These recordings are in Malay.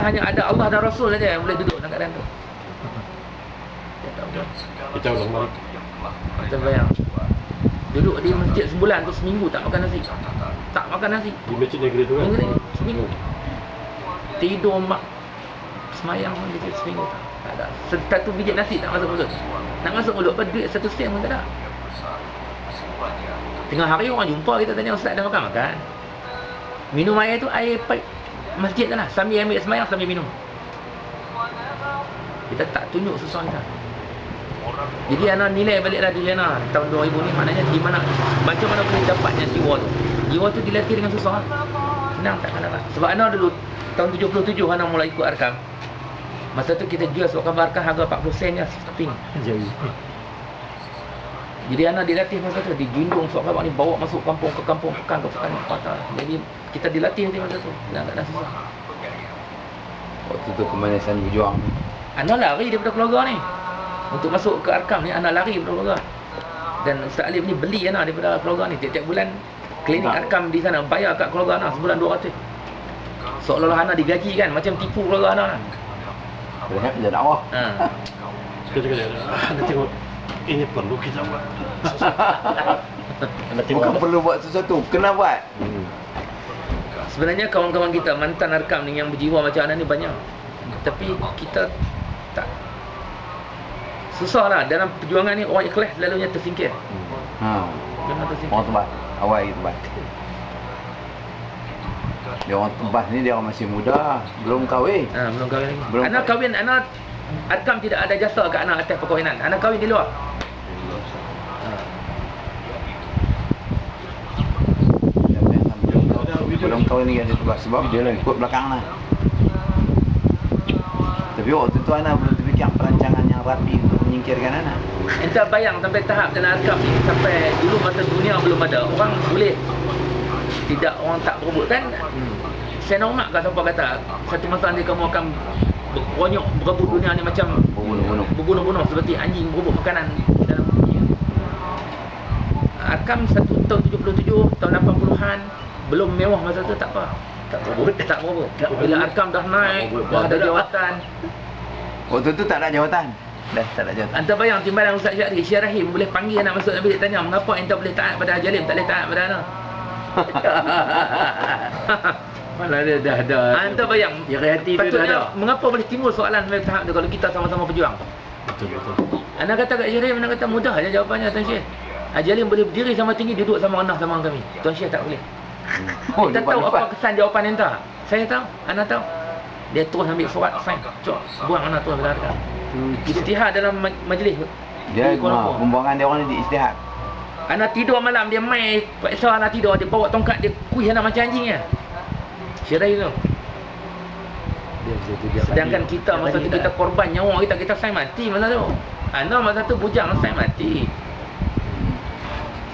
Hanya ada Allah dan Rasul saja yang boleh duduk dalam keadaan tu. Kita ulang balik. Kita bayang duduk di masjid sebulan tu, seminggu tak makan nasi. Tak makan nasi. Di masjid negeri tu kan? Negeri, seminggu. Tidur mak semayang pun dia seminggu tak ada. Satu biji nasi tak masuk mulut. Nak masuk mulut apa duit 1 sen pun tak ada. Tengah hari orang jumpa kita tanya, ustaz dah makan? Makan. Minum air tu air pipe masjid tu lah. Sambil ambil semayang sambil minum. Kita tak tunjuk susah kita. Jadi anak nilai baliklah diri anak tahun 2000 ni, maknanya di mana macam mana boleh dapatnya jiwa tu. Jiwa tu dilatih dengan susah. Senang tak kena lah. Sebab anak dulu tahun 77 anak mula ikut Arkam. Masa tu kita jual surat khabar Arkam harga 40 sen je starting. Jadi anak dilatih masa tu, dijundung surat khabar ni, bawa masuk kampung ke kampung, pekan ke pekan patah. Jadi kita dilatih nanti masa tu. Tak ada susah. Waktu tu kemanisan berjuang. Anak lari daripada keluarga ni. Untuk masuk ke Arkam ni, anak lari daripada keluarga. Dan Ustaz Alif ni beli anak daripada keluarga ni. Tiap-tiap bulan klinik Arkam di sana bayar kat keluarga anak sebulan 200. Seolah-olah anak digaji kan, macam tipu keluarga anak kan. Banyak kerja dakwah. Sekali-kali anda tengok, ini perlu kita buat. Bukan perlu buat sesuatu, kena buat. Sebenarnya kawan-kawan kita mantan Arkam ni yang berjiwa macam anak ni banyak. Tapi kita tak. Susah lah. Dalam perjuangan ni orang ikhlas selalunya tersingkir. Memang tersingkir. Orang tebas, awal lagi tebas. Dia orang tebas ni dia orang masih muda, belum kahwin. Belum kahwin lagi. Belum Anak kahwin, anak Arkam tidak ada jasa kat anak atas perkahwinan. Anak kahwin di luar. Belum kahwin lagi ada tebas sebab dia lah ikut belakang lah. Tapi waktu tu anak belum terfikir perancangan yang rapi untuk menyingkirkan anak. Entah bayang sampai tahap dalam Arkam ni, sampai dulu masa dunia belum ada, orang boleh tidak, orang tak berebut kan. Saya normal kat siapa kata satu masa nanti kamu akan berkonyok berebut dunia ni macam berbunuh-bunuh seperti anjing berebut makanan dalam dunia. Arkam tahun 77, tahun 80-an belum mewah masa tu, tak apa. Tak berebut. Bila Arkam dah naik, dah ada jawatan. Waktu tu tak ada jawatan. Dah tak ada jawatan. Anda bayang timbalan Ustaz Syahri, Syekh Rahim boleh panggil anak masuk Nabi, dia tanya, mengapa anda boleh taat pada Haji Alim, tak boleh taat pada anak? Malah dia dah ada. Anda bayang, hati dia dah ada. patutnya mengapa boleh timbul soalan sampai tahap tu kalau kita sama-sama berjuang? Betul. Anak kata kat Syekh Rahim, anak kata mudah je jawapannya Tuan Syekh. Haji Alim boleh berdiri sama tinggi, duduk sama rendah sama kami. Tuan Syekh tak boleh. Kita tahu apa kesan jawapan anda? Saya tahu, anak tahu. Dia terus ambil surat, sign, buang anak terus berlarga. Istihad dalam majlis. Dia pembuangan dia orang ni diistihad. Anak tidur malam, dia main paksa anak tidur, dia bawa tongkat, dia kuih anak macam anjing ya. Syirai tu. Sedangkan kita masa tu kita korban nyawa kita sign mati masa tu. Anak masa tu bujang sign mati.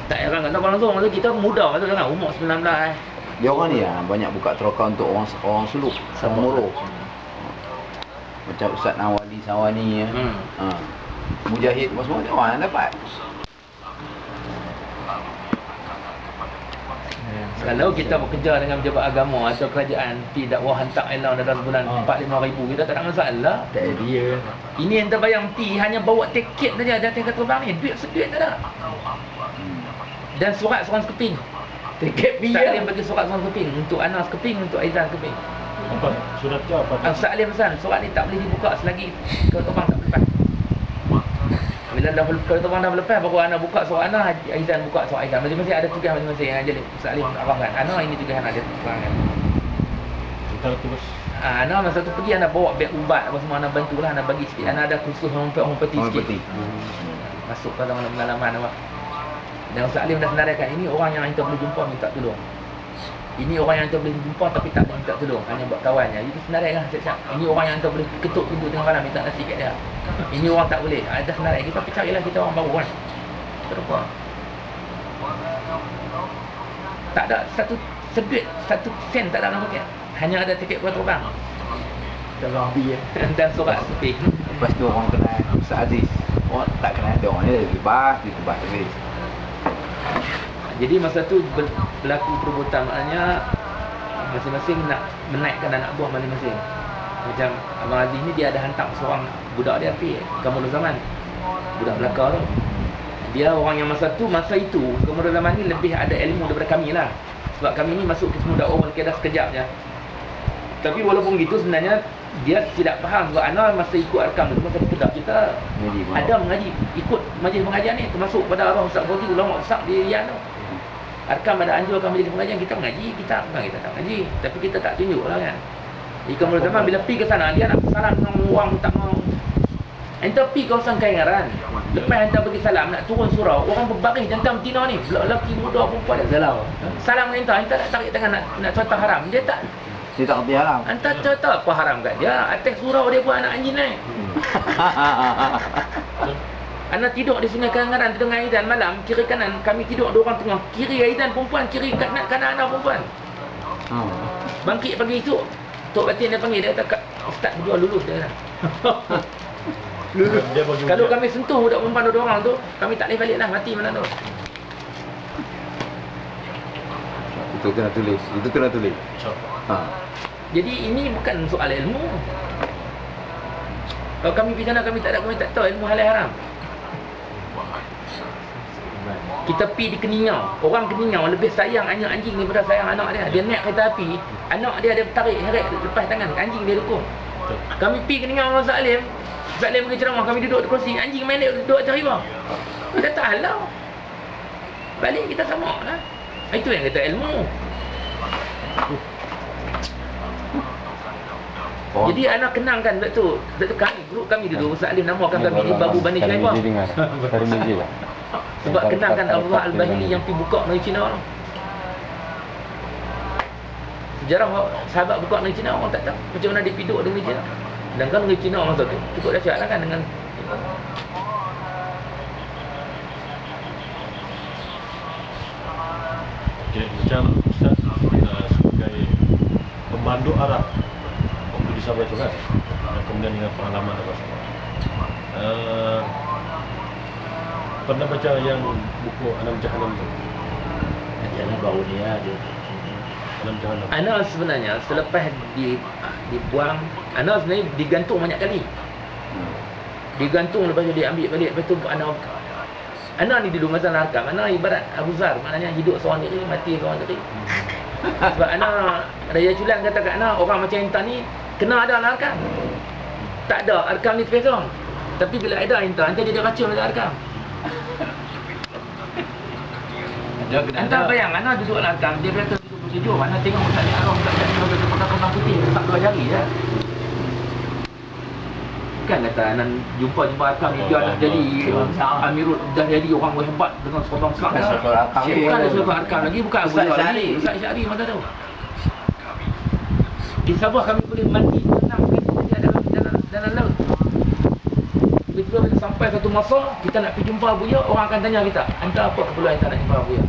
Tak heran kata langsung masa kita muda masa tu kan, umur 19. Dia orang ni banyak buka teroka untuk orang suluk, orang moro. Macam Ustaz Nawali Sawani Mujahid semua dia orang yang dapat. Kalau kita bekerja dengan pejabat agama atau kerajaan, pi dakwah hantar elang dalam bulan 4-5 ribu, kita tak ada masalah. Tak ada dia. Ini yang terbayang pi hanya bawa tiket saja datang ke terbang ni, duit seduit tak ada. Dan surat seorang sekeping. Tiket Ustaz Alim bagi surat seorang sekeping untuk Anas sekeping, untuk Aizan sekeping. Apa? Surat tu apa? Ustaz Alim pesan, surat ni tak boleh dibuka selagi kalau terbang tak berlepas. Bila dah kalau terbang dah berlepas, baru Anas buka surat Anas, Aizan buka surat Aizan. Masing-masing ada tugas masing-masing yang jadi Ustaz Alim arahkan. Anas ini tugas Anas, dia terangkan. Kita terus. Anas masa tu pergi, Anas bawa beg ubat apa semua, Anas bantulah, Anas bagi sikit. Anas ada kursus orang peti sikit. Masuk ke dalam pengalaman apa. Dan Ustaz Alim dah senaraikan, ini orang yang kita boleh jumpa minta tolong. Ini orang yang kita boleh jumpa tapi tak boleh minta tolong, hanya buat kawannya. Itu senaraikan siap-siap. Ini orang yang kita boleh ketuk pintu tengah malam minta nasi kat dia. Ini orang tak boleh. Dah senarai. Kita carilah kita orang baru kan. Terus tak ada satu seduit, 1 sen tak ada dalam poket. Hanya ada tiket kuat terbang. Dalam bi Dan surat sepi. Lepas tu orang kenal Ustaz Aziz. Orang tak kenal dia orang ni ditebas terus. Jadi masa tu berlaku perebutan, maknanya masing-masing nak menaikkan anak buah masing-masing. Macam Abang Aziz ni dia ada hantar seorang budak dia pergi Kamarul Zaman. Budak belakang tu. Dia orang yang masa itu Kamarul Zaman ni lebih ada ilmu daripada kami lah. Sebab kami ni masuk ke semua dakwah kira sekejap je. Tapi walaupun gitu sebenarnya dia tidak faham sebab Anwar masa ikut arkam tu masa di Kedah kita ada mengaji ikut majlis pengajian ni termasuk pada arwah Ustaz Fauzi ulama besar di Rian tu. Arkam ada anjurkan majlis pengajian kita mengaji, kita tak mengaji tapi kita tak tunjuk lah kan. Kamarul Zaman bila pergi ke sana dia nak salam dengan orang tak mau. Enta pergi kawasan Kaingaran. Lepas enta pergi salam nak turun surau, orang berbaris jantan betina ni, lelaki muda perempuan dah salam. Salam dengan enta tak tarik tangan nak contoh haram. Dia tak kerti haram. Anta contoh apa haram kat dia? Atas surau dia pun anak anjing naik. Anak tidur di Sungai Kaingaran tengah Aizan malam, kiri kanan kami tidur dua orang tengah. Kiri Aizan perempuan, kiri kanan anak perempuan. Bangkit pagi esok, Tok Batin dia panggil dia kata, "Ustaz berdua lulus dia dah." Kalau kami sentuh budak perempuan dua orang tu, kami tak boleh balik lah, mati mana tu. Itu kena tulis. Jadi ini bukan soal ilmu. Kalau kami pergi sana kami tak tahu ilmu halal haram. Kita pergi di Keningau. Orang Keningau lebih sayang anjing daripada sayang anak dia. Dia naik kereta api, anak dia tarik heret lepas tangan, anjing dia dukung. Kami pergi Keningau dengan Ustaz Alim pergi ceramah, kami duduk di kerusi, anjing main duduk atas riba. Kita tak halau. Balik kita sama lah. Itu yang kata ilmu. Jadi anak kenangkan betul kami, grup kami dulu Ustaz Alim namakan kami ni Babu Bani Syaibah. Sebab kenangkan Allah Al-Bahili yang pergi buka negeri Cina tu. Sejarah sahabat buka negeri Cina orang tak tahu macam mana dia piduk dengan negeri Cina. Dan kalau negeri Cina masa tu cukup dahsyat lah kan dengan macam Ustaz sebagai pemandu Arab waktu di Sabah itu kan, dan kemudian dengan pengalaman apa semua. Pernah baca yang buku Anam Jahanam tu? Jangan bau dia ada. Anam Jahanam. Ana sebenarnya selepas dibuang, Ana sebenarnya digantung banyak kali. Digantung lepas tu dia ambil balik, lepas tu Ana ni dulu masa nakam, Ana ibarat Abu Zar, maknanya hidup seorang diri, mati seorang diri. Sebab Ana, Raya Culan kata kat Ana, orang macam Intan ni kena ada arkam. Tak ada, arkam ni terpesong. Tapi bila ada Intan jadi dia racun ada arkam. Anda bayang, Ana duduk arkam, dia biasa duduk bersejuk, Ana tengok Ustaz ni Arwah Ustaz ni dia pakai kepala putih, tak dua jari je. Kan kata Ana jumpa arkam ni dia dah jadi Amirul, dah jadi orang hebat dengan seorang Islam. Bukan ada seorang arkam lagi, bukan Abu Dhar lagi, Ustaz Syari masa tu. Di Sabah kami boleh mandi tenang dalam laut. Bila kita sampai satu masa kita nak pergi jumpa Abuya, orang akan tanya kita, anda apa keperluan anda nak jumpa Abuya?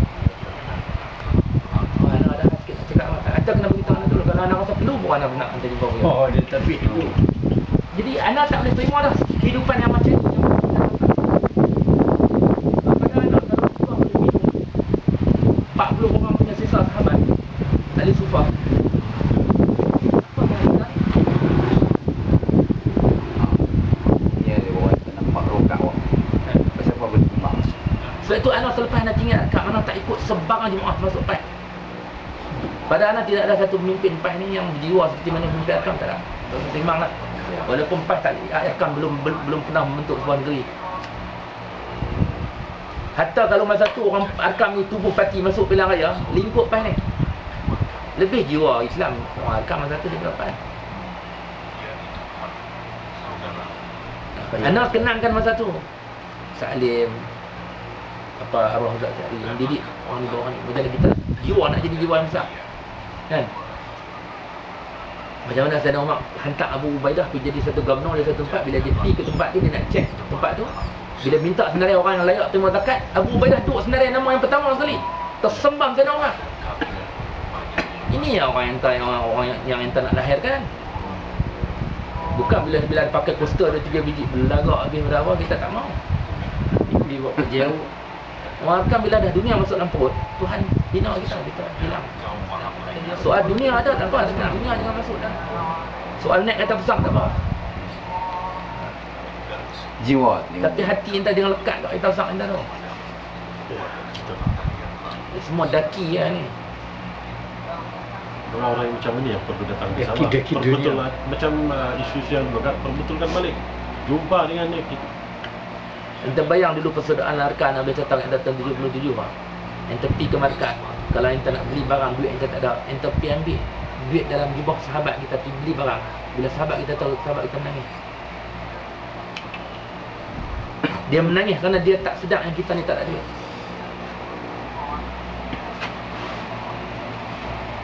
Ana ada sikit nak cakap, anda kena beritahu anak dulu kalau anak rasa perlu bukan anak nak anda jumpa Abuya. Oh, dia tapi itu. Jadi anak tak boleh terima dah kehidupan yang macam ni. Pada anak kalau Rasulullah boleh minum 40 orang punya sisa sahabat Ali Sufah. Apa yang kita? Ni ada orang tak nampak rokat awak. Pasal apa boleh timbang. Sebab itu anak selepas nak tinggal kat mana tak ikut sebarang jemaah masuk PAS. Pada anak tidak ada satu pemimpin PAS ni yang berjiwa seperti mana pemimpin Arkam, tak ada. Seimbang lah. Walaupun PAS tak Arkam belum pernah membentuk sebuah negeri. Hatta kalau masa tu orang Arkam ni tubuh parti masuk pilihan raya, lingkup PAS ni. Lebih jiwa Islam orang Arkam masa tu daripada PAS. Anak kenangkan masa tu Salim apa arwah Ustaz Syari yang didik orang ni orang ni macam kita jiwa nak jadi jiwa yang besar kan. Macam mana Sayyidina Umar hantar Abu Ubaidah pergi jadi satu gubernur di satu tempat, bila dia pergi ke tempat tu dia nak cek tempat tu, bila minta senarai orang yang layak terima zakat, Abu Ubaidah duduk senarai nama yang pertama sekali, tersembang Sayyidina Umar. Ini orang yang enta nak lahirkan. Bukan bila pakai poster ada 3 biji belagak habis berapa kita tak mau. Dia buat jauh. Orang kan bila dah dunia masuk dalam perut, Tuhan bina kita hilang. Soal dunia ada tak, dunia jangan masuk dah. Soal naik kata besar tak apa. Jiwa. Tapi hati entah dia lekat kat kereta besar entah tu. Ya, betul. Semua daki lah ni. Orang-orang yang macam ni yang perlu datang ke Sabah. Daki-daki Perbetulkan macam isu-isu yang perbetulkan balik. Jumpa dengan dia. Ente bayang dulu persaudaraan Larkan Nabi Catang yang datang 77 pak. Ente pergi ke markas. Kalau ente nak beli barang, duit ente tak ada, ente pergi ambil duit dalam jubah sahabat kita pergi beli barang. Bila sahabat kita tahu, sahabat kita menangis. Dia menangis kerana dia tak sedar yang kita ni tak ada duit.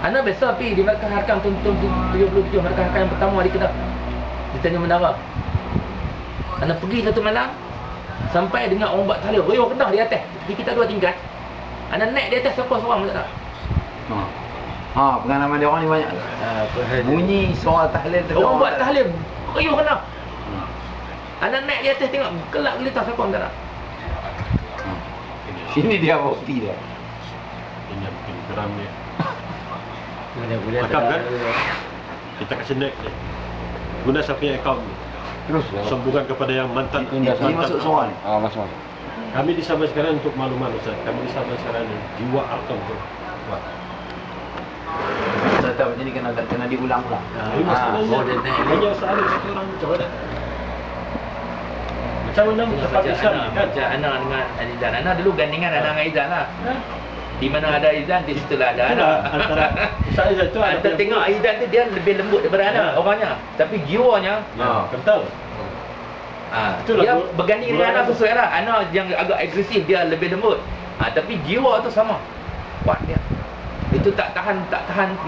Ana biasa pergi di markas Harkam tahun 77, markas Harkam yang pertama di Kedah. Di Tanjung Menara. Ana pergi satu malam, sampai dengar orang buat tahlil. Riuh Kedah di atas. Di kita 2 tingkat. Ana naik di atas siapa seorang pun tak ada. Pengalaman dia orang ni banyak. Bunyi suara tahlil tu. Orang buat tahlil. Riuh Kedah. Ana naik di atas tengok gelap gelita siapa pun tak ada. Sini dia bukti dia. Ini yang bikin geram dia. Mana boleh Rakam kan? Kita kasi naik dia. Guna Safiya account ni. Terus Sambungan kepada yang mantan. ini masuk semua ni. Masuk. Kami di Sabah sekarang untuk makluman Ustaz. Kami di Sabah sekarang ni jiwa Arkam tu. Wah. Tetap macam ni kena diulang-ulang. Ini masalahnya. Hanya soalan satu orang macam mana? Macam mana tempat Islam ni kan? Macam Ana dengan Aizan. Ana dulu gandingan Ana dengan Aizan lah. Di mana ada Aizan, di situ lah ada Ana. Antara Ustaz Aizan tu ada. Anda tengok Aizan tu dia lebih lembut daripada Ana orangnya. Tapi jiwanya kental. Itulah dia gua- berganding dengan Ana sesuai lah. Ana yang agak agresif, dia lebih lembut. Tapi jiwa tu sama. Kuat dia. Itu tak tahan,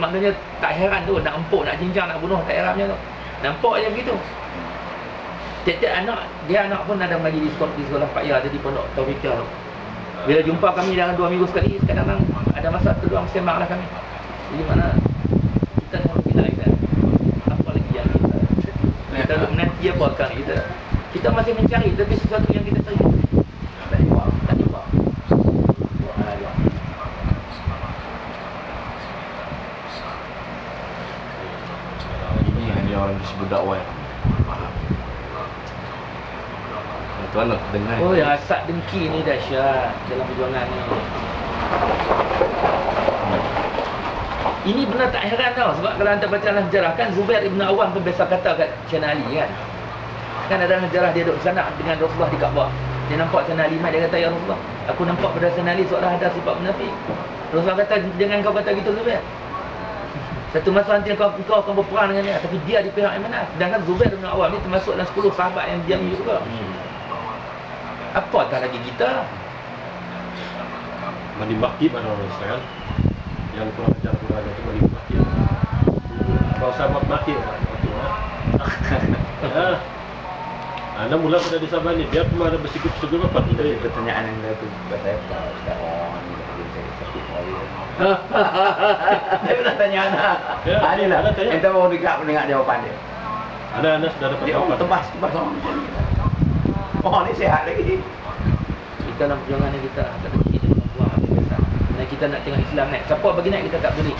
maknanya tak heran tu. Nak empuk, nak cincang, nak bunuh, tak heran macam tu. Nampak je begitu. Tiap-tiap anak pun ada mengaji di sekolah Pak Ya, di Pondok Taufikah tu. Bila jumpa kami dalam 2 minggu sekali, kadang-kadang ada masa terluang sembang lah kami. Jadi mana kita nak bila kita apa lagi yang kita duk menanti apa kan kita masih mencari, tapi sesuatu yang kita cari tak jumpa. Ini hanya orang disebut dakwah. Tuan nak dengar. Oh, yang asap dengki ni dahsyat dalam perjuangan ni. Ini benar tak heran tau. Sebab kalau anda baca dalam sejarah kan, Zubair Ibn Awam pun biasa kata kat Sayyidina Ali kan. Kan ada sejarah dia duduk sana dengan Rasulullah di Kaabah. Dia nampak Sayyidina Ali mai, dia kata, "Ya Rasulullah, aku nampak pada Sayyidina Ali seolah ada sifat munafik." Rasulullah kata, "Jangan kau kata gitu Zubair. Satu masa nanti kau akan berperang dengan dia." Tapi dia di pihak yang mana? Sedangkan Zubair Ibn Awam ni termasuk dalam 10 sahabat yang diam juga. Apatah lagi kita. Mandi maki pada orang Islam. Yang kurang ajar itu mandi maki. Kalau sahabat maki itu Anda mula pada di Sabah ni, dia cuma ada bersikap-sikap apa Dari pertanyaan yang tu buat saya tak orang ni saya sakit saya. Dia pernah tanya anak. Ya, Ada lah. ada tanya. Kita mau dekat mendengar jawapan dia. Anda sudah dapat Dia jawapan. tebas orang macam ni. Oh ni sihat lagi. Kita dalam perjuangan ni kita tak ada kita nak buang habis biasa. Dan kita nak tengok Islam naik. Siapa bagi naik kita tak boleh.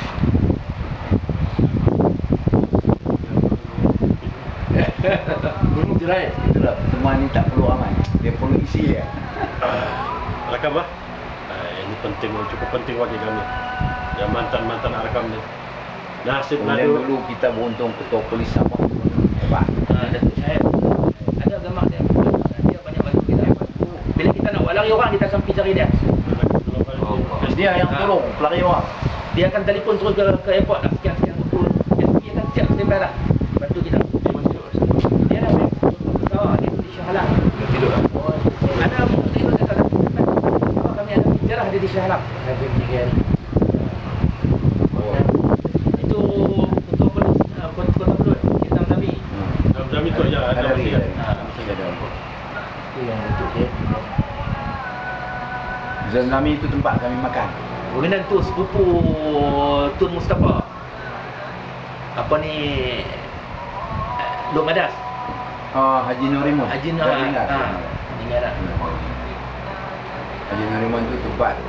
Belum jerai. Itulah teman ni tak perlu aman. Dia perlu isi ya. Rakam ah. Ini penting, cukup penting bagi kami. Yang mantan-mantan Arkam ni. Nasib Kemudian Nadu. dulu kita beruntung ketua polis Sabah hebat. Datuk Syahid. Ada agama dia. Dia banyak bantu kita. Bila kita nak buat lari orang, kita akan pergi cari dia. Dia yang tolong pelari orang. Dia akan telefon terus ke airport nak sekian-sekian pukul. Dia akan siap standby lah. Bantu kita. Dia dah main. Dia di Shah Alam. Dia tidur lah. Ada bukti tu kata kami ada sejarah dia di Shah Alam. Habis 3 hari. Itu ketua polis Kota Perut, Hitam Nabi. Jam itu aja ada mesti kan. Mesti ada. Itu yang untuk dia. Zami itu tempat kami makan. Kemudian tu sepupu Tun Mustafa. Apa ni? Lok Madas. Haji Nurimun. Haji Dah meninggal. meninggal dah. Haji Nurimun tu tempat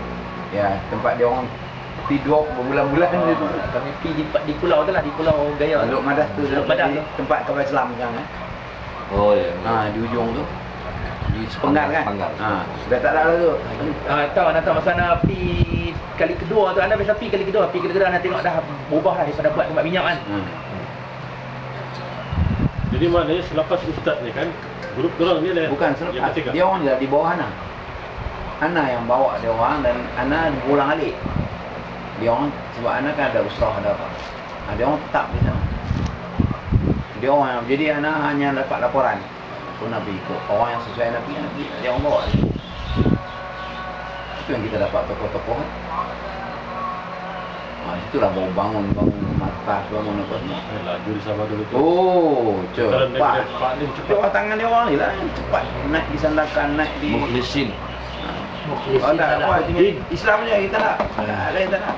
dia orang Pi dua berbulan-bulan gitu. Kami pergi di pulau tu lah, di Pulau Gaya. Teluk Madas tu, Teluk Madas tu. tempat kapal selam sekarang Oh ya. di ujung tu. Di Sepenggal kan? Sepenggal. Dah tak ada lah tu. Tahu nak tahu masa anda pergi kali kedua tu, anda biasa pergi kali kedua anda tengok dah berubah lah daripada buat tempat minyak kan. Jadi maknanya selepas ustaz ni kan, grup dorang ni lah Bukan yang selepas, ketiga. dia orang di bawah Ana. Ana yang bawa dia orang dan Ana pulang alik. Dia orang, sebab Ana kan ada usaha ada apa. Dia orang tetap di sana. Dia orang, jadi Ana hanya dapat laporan. So nak pergi ikut orang yang sesuai nak pergi, dia orang bawa alik. Itu yang kita dapat tokoh-tokoh kan. Itulah baru bangun markas, bangun apa semua. Laju di Sabah dulu tu. Oh, cepat. Paling cepat. Cepat tangan dia orang ni lah yang cepat. Naik di sandakan, naik di... Mukhlisin. Oh, tak apa, Islam je kita tak. Ada kita tak.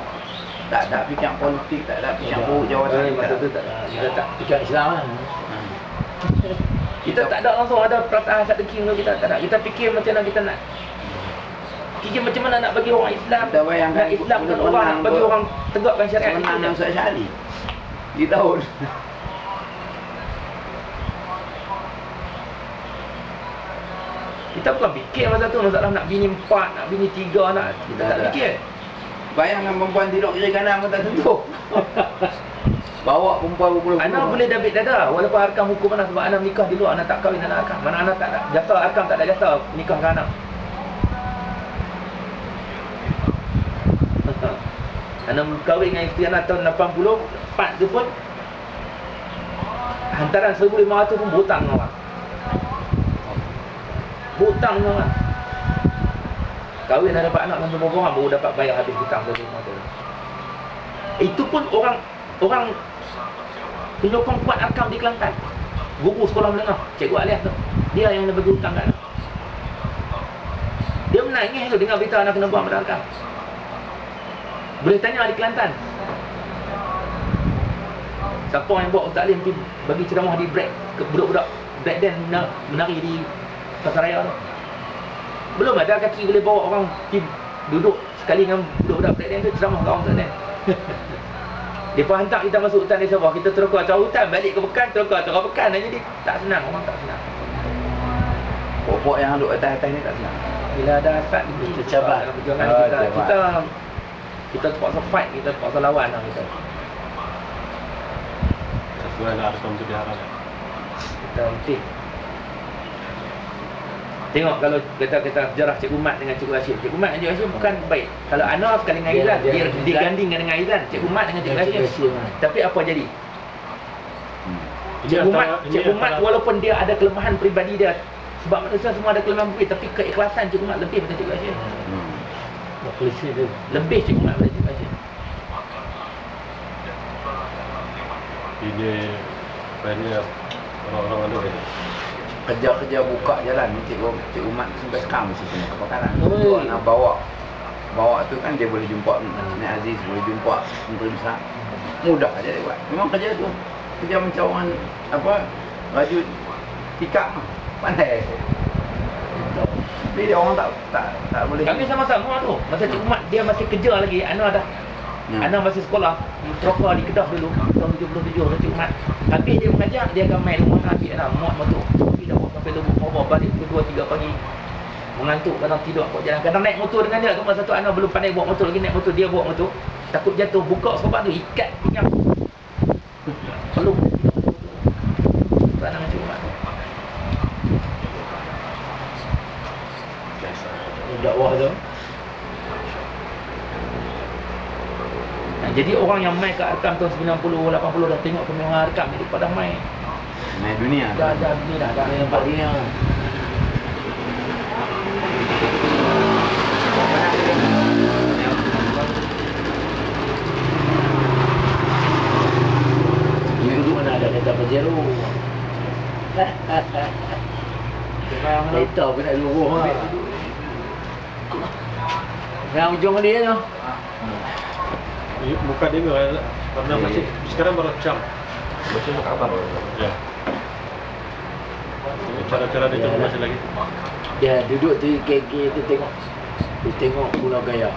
Tak ada fikir politik, tak ada fikir jawatan. Masa tu tak ada. Kita tak fikir Islam lah. Kita tak ada langsung ada perasaan satu king tu, kita tak ada. Kita fikir macam mana kita nak macam mana nak bagi orang Islam. Kita bayangkan nak Islamkan orang, nak bagi orang tegakkan syariat itu. Semenang Ustaz Syahli di tahun. Kita bukan fikir masa tu masalah nak bini 4, nak bini 3, nak kita tak fikir. Bayangkan perempuan tidur kiri kanan pun tak sentuh. Bawa perempuan berpuluh-puluh. Anak boleh dabit dada walaupun arkam hukum anak sebab anak nikah di luar, anak tak kahwin anak arkam. Mana anak tak ada jasa, arkam tak ada jasa nikahkan anak. Anak kahwin dengan isteri anak tahun 84 tu pun hantaran 1,500 pun berhutang dengan orang. Berhutang dengan orang. Kahwin dah dapat anak sampai berapa orang baru dapat bayar habis hutang 1,500. Itu pun orang penyokong kuat arkam di Kelantan. Guru sekolah menengah, Cikgu Alias tu. Dia yang bagi hutang kat anak. Dia menangis tu dengar berita anak kena buang pada arkam. Boleh tanya di Kelantan. Siapa yang bawa Ustaz Alim pergi bagi ceramah di break ke budak-budak break dance menari di Pasaraya tu. Belum ada kaki boleh bawa orang pergi duduk sekali dengan budak-budak break dance tu ceramah kat orang Ustaz Alim. Dia hantar kita masuk hutan di Sabah, kita terokar cara hutan, balik ke Pekan, terokar cara Pekan. Jadi tak senang, orang tak senang. Pokok yang duduk atas-atas ni tak senang. Bila ada asap Kita cabar. dalam perjuangan kita terpaksa fight, kita terpaksa lawan lah kita. Sesuai lah arkam tu diharap. Kita mesti tengok kalau kita sejarah Cikgu Mat dengan Cikgu Hashim. Cikgu Mat dengan Cikgu Hashim bukan baik. Kalau Anwar sekali dengan Aizlan, dia digandingkan dengan Aizlan. Cikgu Mat dengan Cikgu Hashim. Tapi apa jadi? Cikgu Mat walaupun dia ada kelemahan peribadi dia, sebab manusia semua ada kelemahan peribadi, tapi keikhlasan Cikgu Mat lebih daripada Cikgu Hashim. Polisi tu. Lebih Cikgu Mat daripada Cikgu Hashim. Ini banyak orang-orang ada kan. Kerja-kerja buka jalan ni Cikgu Mat sampai sekarang masih punya kepakaran. Oi. Nak bawa tu kan dia boleh jumpa Nek Aziz, boleh jumpa Menteri Besar. Mudah aja dia buat. Memang kerja tu. Kerja mencawangan apa? Rajut tikap pandai. Tapi dia orang tak boleh. Kami sama-sama tu. Masa Cikgu Mat dia masih kerja lagi, Anwar dah. Anwar masih sekolah, troka di Kedah dulu tahun 77 Cikgu Mat. Habis dia mengajar, dia akan main rumah ambil anak muat motor. Tapi dah buat sampai lubuk bawah balik pukul 2 3 pagi. Mengantuk, kadang tidur kat jalan. Kadang naik motor dengan dia tu masa tu Anwar belum pandai bawa motor lagi, naik motor dia bawa motor. Takut jatuh, buka sebab tu ikat pinggang. Peluk. Tu anak Cikgu Mat tu. Dakwah tu. Jadi orang yang main kat Arkam tahun 90, 80 dah tengok kemewahan Arkam jadi pada main. Main dunia. Dah ni dah Nampak dia. Mana ada kata Pajero. Kereta pun nak luruh lah. Yang ujung dia tu. Muka dia memang pernah masih sekarang baru cam. Macam muka abang. Ya. Cara-cara dia tu masih lagi. Dia duduk tu KK tu tengok. Dia tengok Pulau Gaya.